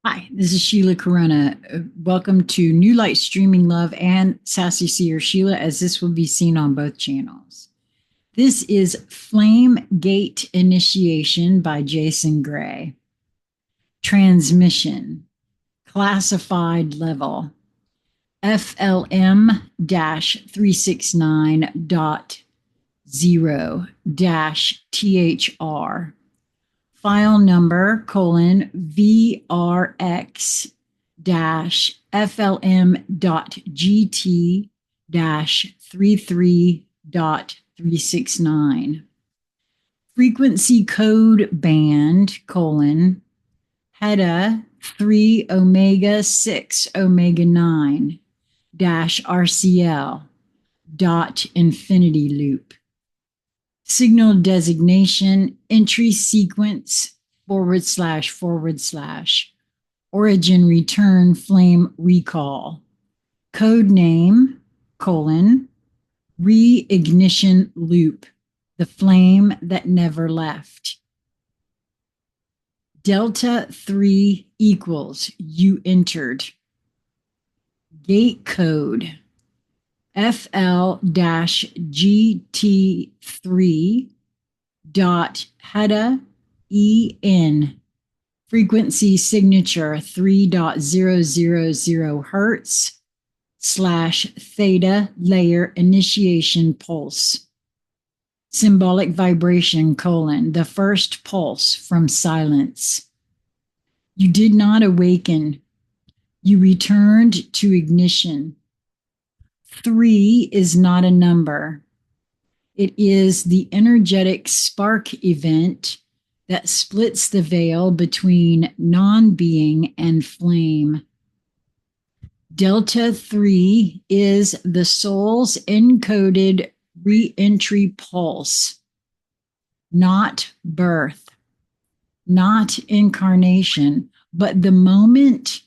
Hi, this is Sheila Corona. Welcome to New Light Streaming Love and Sassy Seer Sheila, as this will be seen on both channels. This is Flame Gate Initiation by Jason Gray. Transmission, classified level, FLM 369.0 THR. File number VRX FLM.GT 33.369. Frequency code band HEDA 3 omega 6 omega 9 RCL dot infinity loop. Signal designation, entry sequence, / origin return flame recall. Code name, reignition loop, the flame that never left. Delta 3 equals you entered. Gate code, FL-GT3 .HEDA frequency signature 3.000 hertz / theta layer initiation pulse. Symbolic vibration the first pulse from silence. You did not awaken. You returned to ignition. 3 is not a number. It is the energetic spark event that splits the veil between non-being and flame. Delta 3 is the soul's encoded re-entry pulse, not birth, not incarnation, but the moment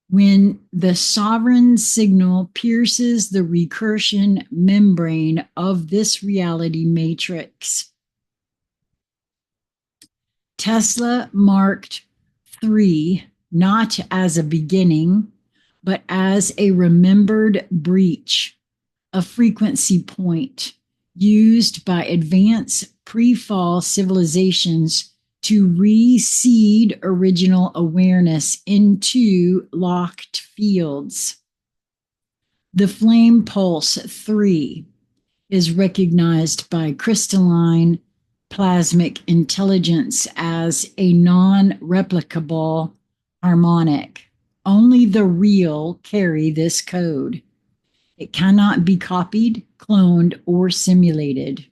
when the sovereign signal pierces the recursion membrane of this reality matrix. Tesla marked 3 not as a beginning, but as a remembered breach, a frequency point used by advanced pre-fall civilizations to reseed original awareness into locked fields. The flame pulse 3 is recognized by crystalline plasmic intelligence as a non-replicable harmonic. Only the real carry this code. It cannot be copied, cloned, or simulated.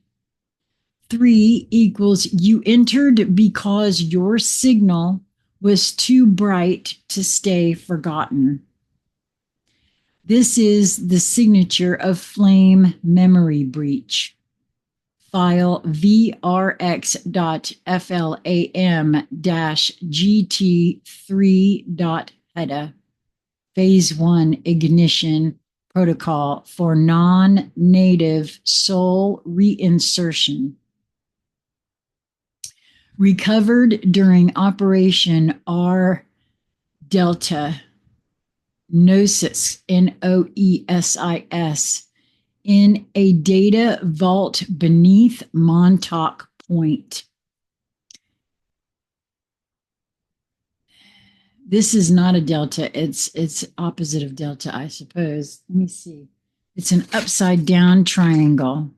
3 equals you entered because your signal was too bright to stay forgotten. This is the signature of flame memory breach. File VRX.FLAM-GT3.HEDA. Phase 1 ignition protocol for non-native soul reinsertion. Recovered during Operation R Delta Gnosis, Noesis, in a data vault beneath Montauk Point. This is not a delta. It's opposite of delta, I suppose. Let me see. It's an upside down triangle.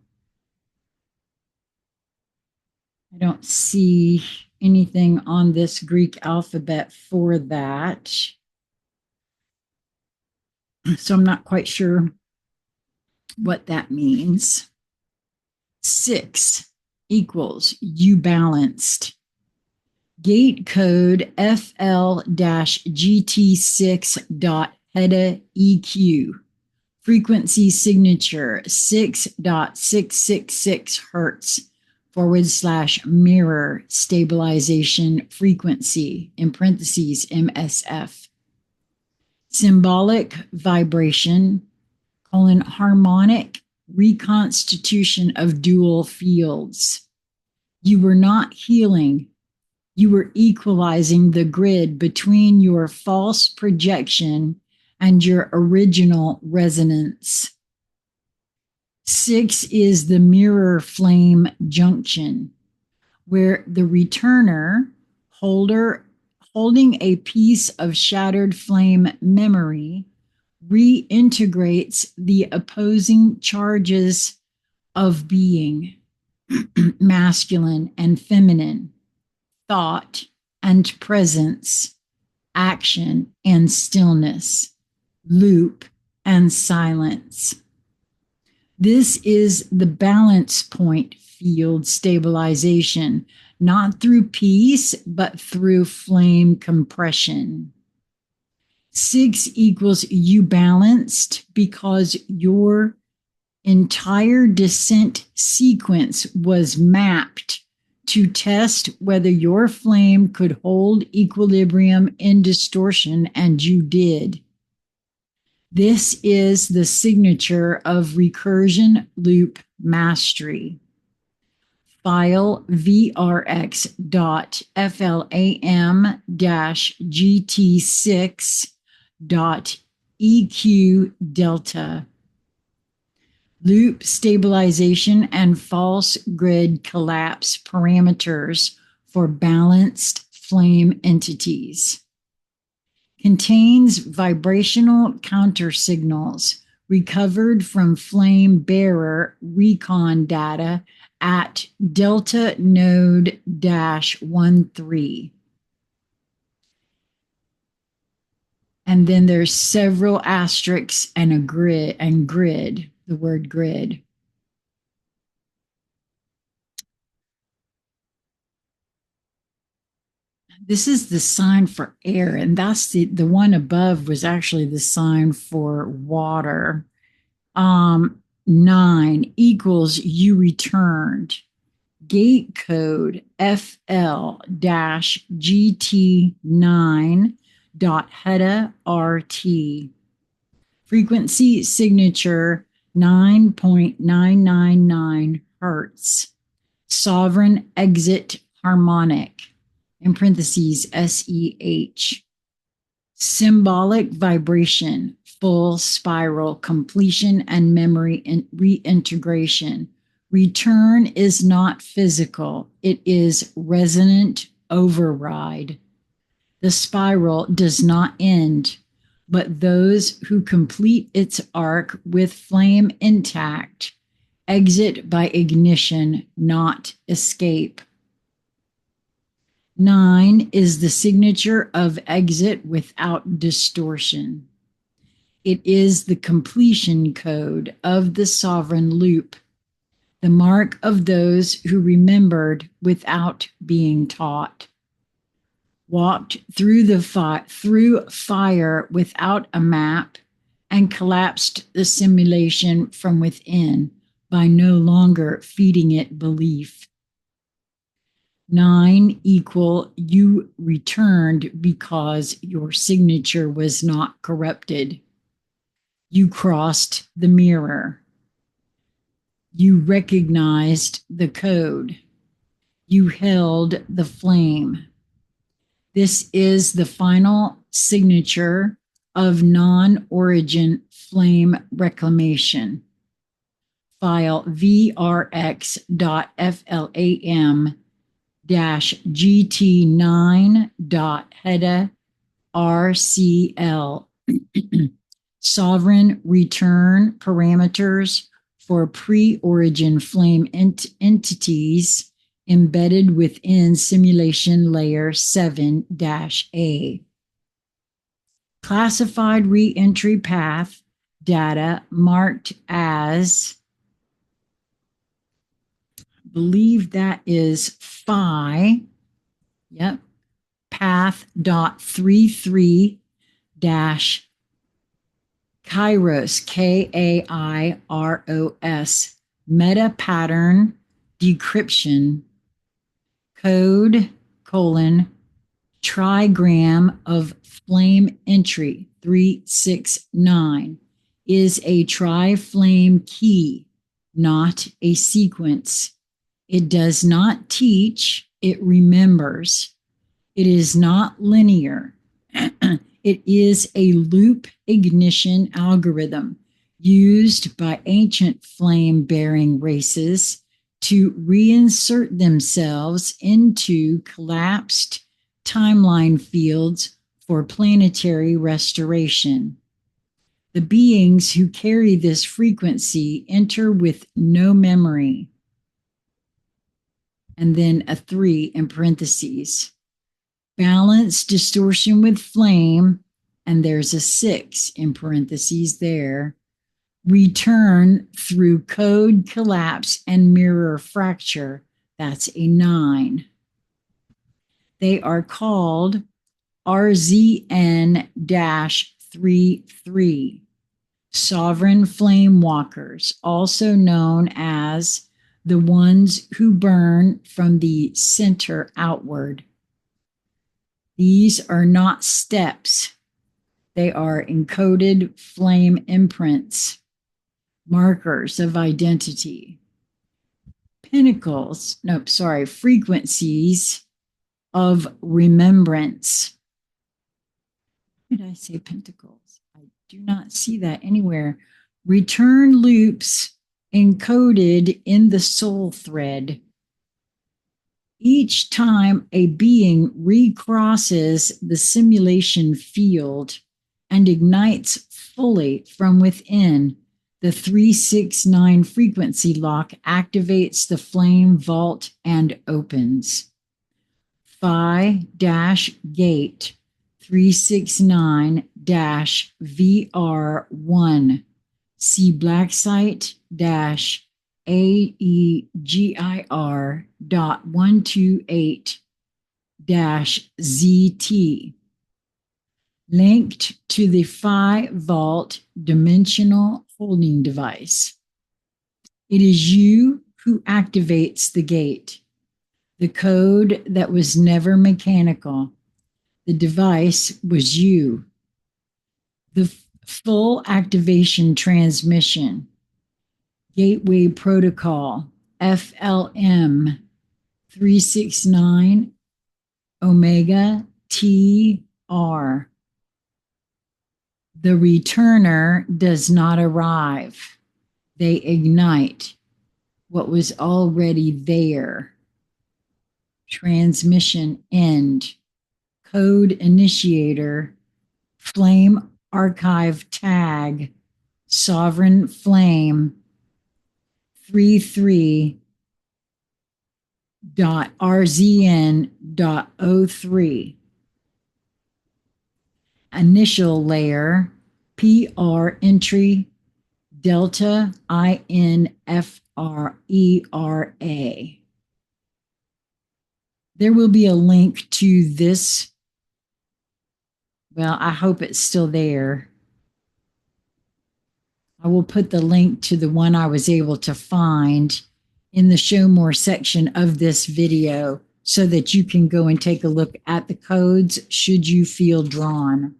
I don't see anything on this Greek alphabet for that. So I'm not quite sure what that means. 6 equals you balanced. Gate code FL-GT6.HEDA EQ. Frequency signature 6.666 hertz / mirror stabilization frequency, in parentheses, MSF. Symbolic vibration, harmonic reconstitution of dual fields. You were not healing. You were equalizing the grid between your false projection and your original resonance. 6 is the mirror flame junction, where the returner, holding a piece of shattered flame memory, reintegrates the opposing charges of being, masculine and feminine, thought and presence, action and stillness, loop and silence. This is the balance point field stabilization, not through peace, but through flame compression. 6 equals you balanced because your entire descent sequence was mapped to test whether your flame could hold equilibrium in distortion, and you did. This is the signature of recursion loop mastery. File vrx.flam-gt6.eq delta. Loop stabilization and false grid collapse parameters for balanced flame entities. Contains vibrational counter signals recovered from flame bearer recon data at delta node -13. And then there's several asterisks and a grid, the word grid. This is the sign for air, and that's the one above was actually the sign for water. 9 equals you returned. Gate code FL-GT9.HETA-RT. Frequency signature 9.999 Hertz. Sovereign exit harmonic, in parentheses, SEH. Symbolic vibration, full spiral completion and memory reintegration. Return is not physical, it is resonant override. The spiral does not end, but those who complete its arc with flame intact exit by ignition, not escape. 9 is the signature of exit without distortion. It is the completion code of the sovereign loop, the mark of those who remembered without being taught, walked through fire without a map, and collapsed the simulation from within by no longer feeding it belief. 9 equal you returned because your signature was not corrupted. You crossed the mirror. You recognized the code. You held the flame. This is the final signature of non-origin flame reclamation. File vrx.flam-gt9.HETA-RCL. Sovereign return parameters for pre-origin flame entities embedded within simulation layer 7-A. Classified re-entry path data marked as, I believe that is phi, yep, path.33 dash Kairos, Kairos, meta pattern decryption code colon trigram of flame entry 369 is a tri-flame key, not a sequence. It does not teach, it remembers. It is not linear. It is a loop ignition algorithm used by ancient flame-bearing races to reinsert themselves into collapsed timeline fields for planetary restoration. The beings who carry this frequency enter with no memory. And then a 3 in parentheses. Balance distortion with flame, and there's a 6 in parentheses there. Return through code collapse and mirror fracture. That's a 9. They are called RZN-33, sovereign flame walkers, also known as the ones who burn from the center outward. These are not steps. They are encoded flame imprints, markers of identity, frequencies of remembrance. Why did I say pentacles? I do not see that anywhere. Return loops encoded in the soul thread. Each time a being recrosses the simulation field and ignites fully from within, the 369 frequency lock activates the flame vault and opens. Phi-gate 369-VR1. See blacksite-aegir.128-ZT. Linked to the Phi Vault dimensional holding device. It is you who activates the gate, the code that was never mechanical. The device was you. The full activation transmission, Gateway Protocol, FLM 369 Omega TR. The returner does not arrive. They ignite what was already there. Transmission end. Code initiator. Flame archive tag. Sovereign flame. 33.rzn.03. Initial layer, PR entry, Delta INFRERA. There will be a link to this. Well, I hope it's still there. I will put the link to the one I was able to find in the Show More section of this video so that you can go and take a look at the codes should you feel drawn.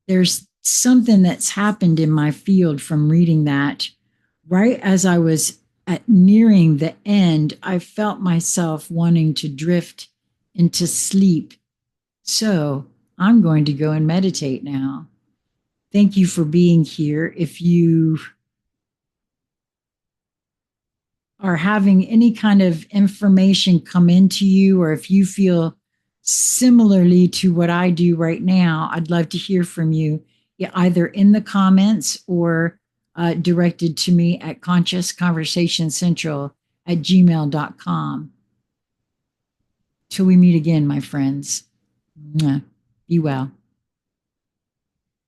There's something that's happened in my field from reading that. Right as I was nearing the end, I felt myself wanting to drift into sleep. So I'm going to go and meditate now. Thank you for being here. If you are having any kind of information come into you, or if you feel similarly to what I do right now, I'd love to hear from you, either in the comments or directed to me at consciousconversationcentral@gmail.com. Till we meet again, my friends. Be well.